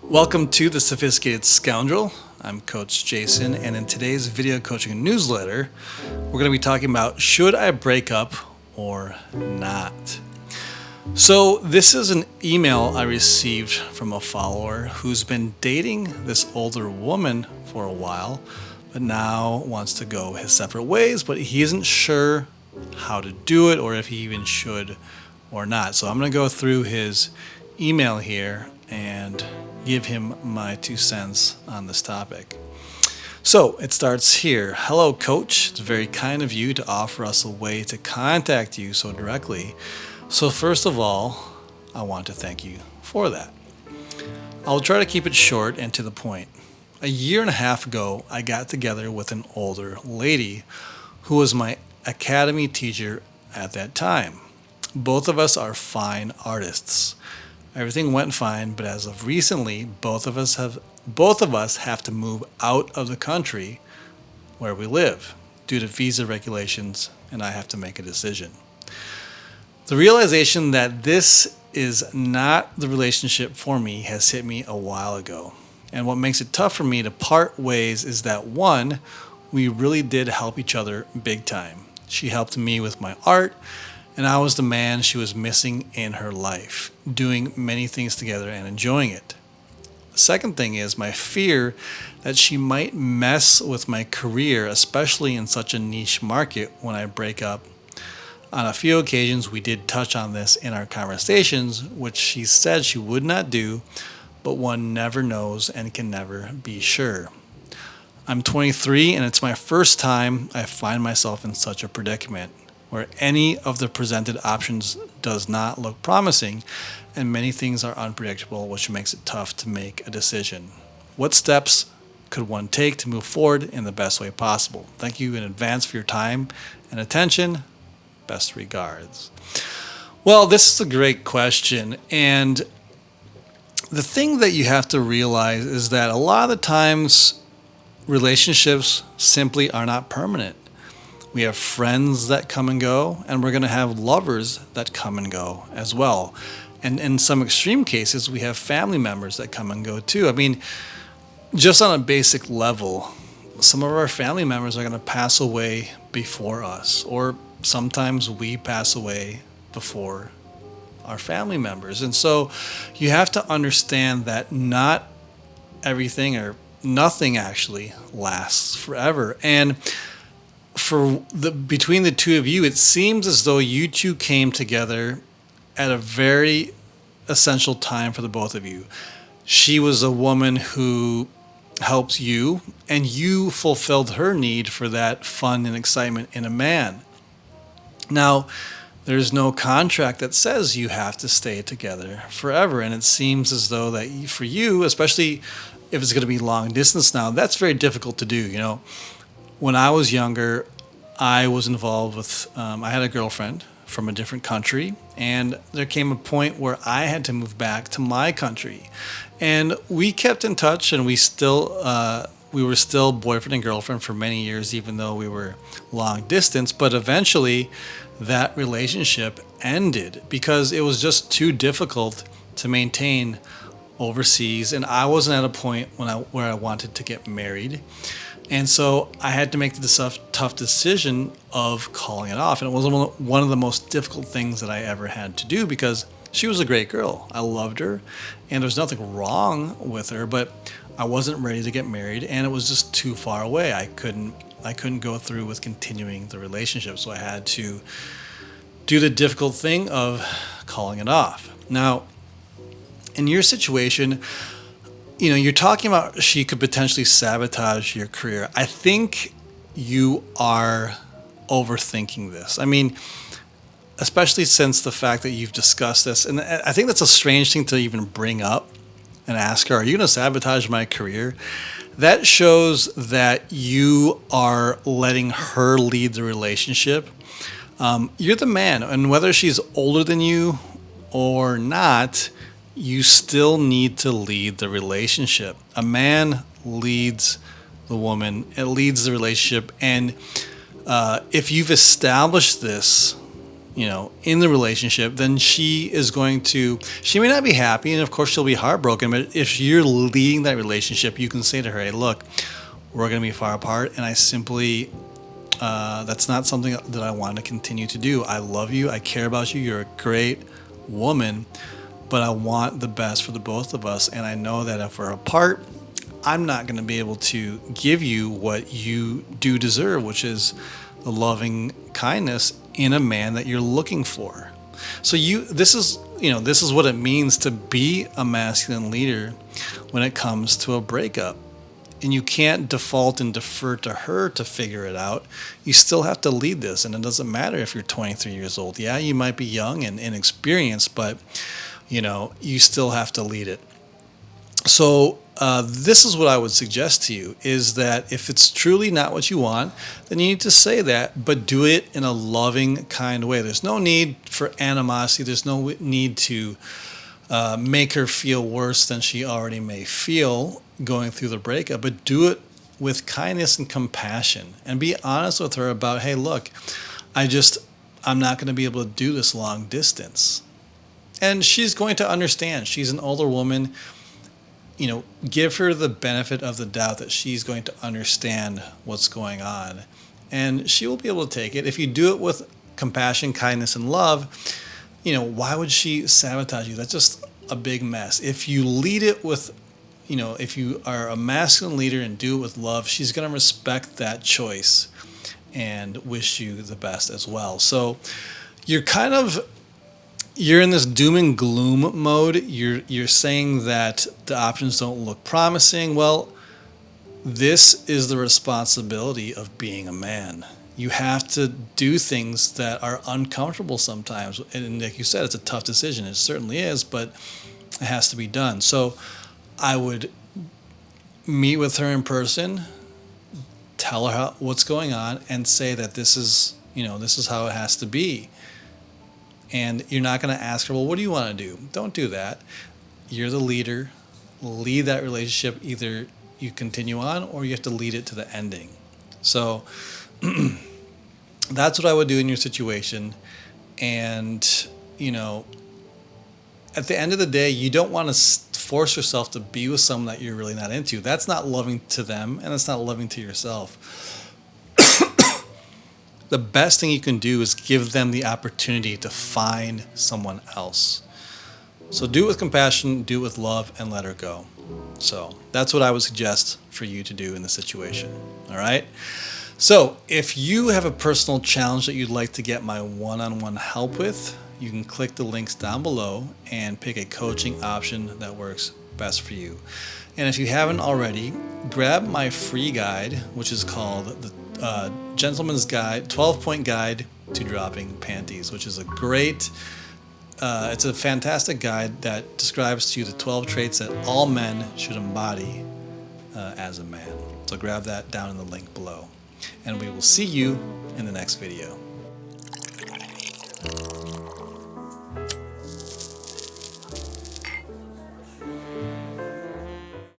Welcome to The Sophisticated Scoundrel. I'm Coach Jason, and in today's video coaching newsletter, we're going to be talking about should I break up or not? So, this is an email I received from a follower who's been dating this older woman for a while, but now wants to go his separate ways, but he isn't sure how to do it or if he even should or not. So, I'm going to go through his email here and give him my 2 cents on this topic. So it starts here. Hello, Coach. It's very kind of you to offer us a way to contact you so directly. So first of all, I want to thank you for that. I'll try to keep it short and to the point. A year and a half ago, I got together with an older lady who was my academy teacher at that time. Both of us are fine artists. Everything went fine, but as of recently, both of us have to move out of the country where we live due to visa regulations, and I have to make a decision. The realization that this is not the relationship for me has hit me a while ago. And what makes it tough for me to part ways is that, one, we really did help each other big time. She helped me with my art, and I was the man she was missing in her life, doing many things together and enjoying it. The second thing is my fear that she might mess with my career, especially in such a niche market when I break up. On a few occasions, we did touch on this in our conversations, which she said she would not do, but one never knows and can never be sure. I'm 23, and it's my first time I find myself in such a predicament, where any of the presented options does not look promising and many things are unpredictable, which makes it tough to make a decision. What steps could one take to move forward in the best way possible? Thank you in advance for your time and attention. Best regards. Well, this is a great question, and the thing that you have to realize is that a lot of the times relationships simply are not permanent. We have friends that come and go, and we're going to have lovers that come and go as well. And in some extreme cases, we have family members that come and go too. I mean, just on a basic level, some of our family members are going to pass away before us, or sometimes we pass away before our family members. And so you have to understand that not everything or nothing actually lasts forever. And between the two of you, it seems as though you two came together at a very essential time for the both of you. She was a woman who helps you, and you fulfilled her need for that fun and excitement in a man. Now, there's no contract that says you have to stay together forever, and it seems as though that for you, especially if it's going to be long distance now, that's very difficult to do. You know, when I was younger, I was involved with, I had a girlfriend from a different country, and there came a point where I had to move back to my country. And we kept in touch, and we were still boyfriend and girlfriend for many years, even though we were long distance. But eventually, that relationship ended because it was just too difficult to maintain overseas, and I wasn't at a point where I wanted to get married. And so I had to make the tough decision of calling it off. And it was one of the most difficult things that I ever had to do because she was a great girl. I loved her, and there was nothing wrong with her, but I wasn't ready to get married, and it was just too far away. I couldn't go through with continuing the relationship, so I had to do the difficult thing of calling it off. Now, in your situation, you know, you're talking about she could potentially sabotage your career. I think you are overthinking this. I mean, especially since the fact that you've discussed this. And I think that's a strange thing to even bring up and ask her, are you going to sabotage my career? That shows that you are letting her lead the relationship. You're the man, and whether she's older than you or not, you still need to lead the relationship. A man leads the woman, it leads the relationship. And if you've established this in the relationship, then she may not be happy, and of course she'll be heartbroken, but if you're leading that relationship, you can say to her, hey, look, we're going to be far apart, and I simply, that's not something that I want to continue to do. I love you, I care about you, you're a great woman, but I want the best for the both of us, and I know that if we're apart, I'm not going to be able to give you what you do deserve, which is the loving kindness in a man that you're looking for. So this is what it means to be a masculine leader when it comes to a breakup. And you can't default and defer to her to figure it out. You still have to lead this, and it doesn't matter if you're 23 years old. Yeah, you might be young and inexperienced, but you still have to lead it. So this is what I would suggest to you, is that if it's truly not what you want, then you need to say that, but do it in a loving, kind way. There's no need for animosity. There's no need to make her feel worse than she already may feel going through the breakup, but do it with kindness and compassion, and be honest with her about, hey, look, I'm not going to be able to do this long distance. And she's going to understand. She's an older woman. Give her the benefit of the doubt that she's going to understand what's going on, and she will be able to take it. If you do it with compassion, kindness, and love, why would she sabotage you? That's just a big mess. If you lead it with, if you are a masculine leader and do it with love, she's going to respect that choice and wish you the best as well. So you're in this doom and gloom mode. You're saying that the options don't look promising. Well, this is the responsibility of being a man. You have to do things that are uncomfortable sometimes. And like you said, it's a tough decision. It certainly is, but it has to be done. So I would meet with her in person, tell her what's going on, and say that this is how it has to be. And you're not going to ask her, well, what do you want to do? Don't do that. You're the leader. Lead that relationship. Either you continue on or you have to lead it to the ending. So that's what I would do in your situation. And, at the end of the day, you don't want to force yourself to be with someone that you're really not into. That's not loving to them, and it's not loving to yourself. The best thing you can do is give them the opportunity to find someone else. So do it with compassion, do it with love, and let her go. So that's what I would suggest for you to do in this situation. All right? So if you have a personal challenge that you'd like to get my one-on-one help with, you can click the links down below and pick a coaching option that works best for you. And if you haven't already, grab my free guide, which is called the Gentleman's Guide, 12-Point Guide to Dropping Panties, which is it's a fantastic guide that describes to you the 12 traits that all men should embody as a man. So grab that down in the link below. And we will see you in the next video.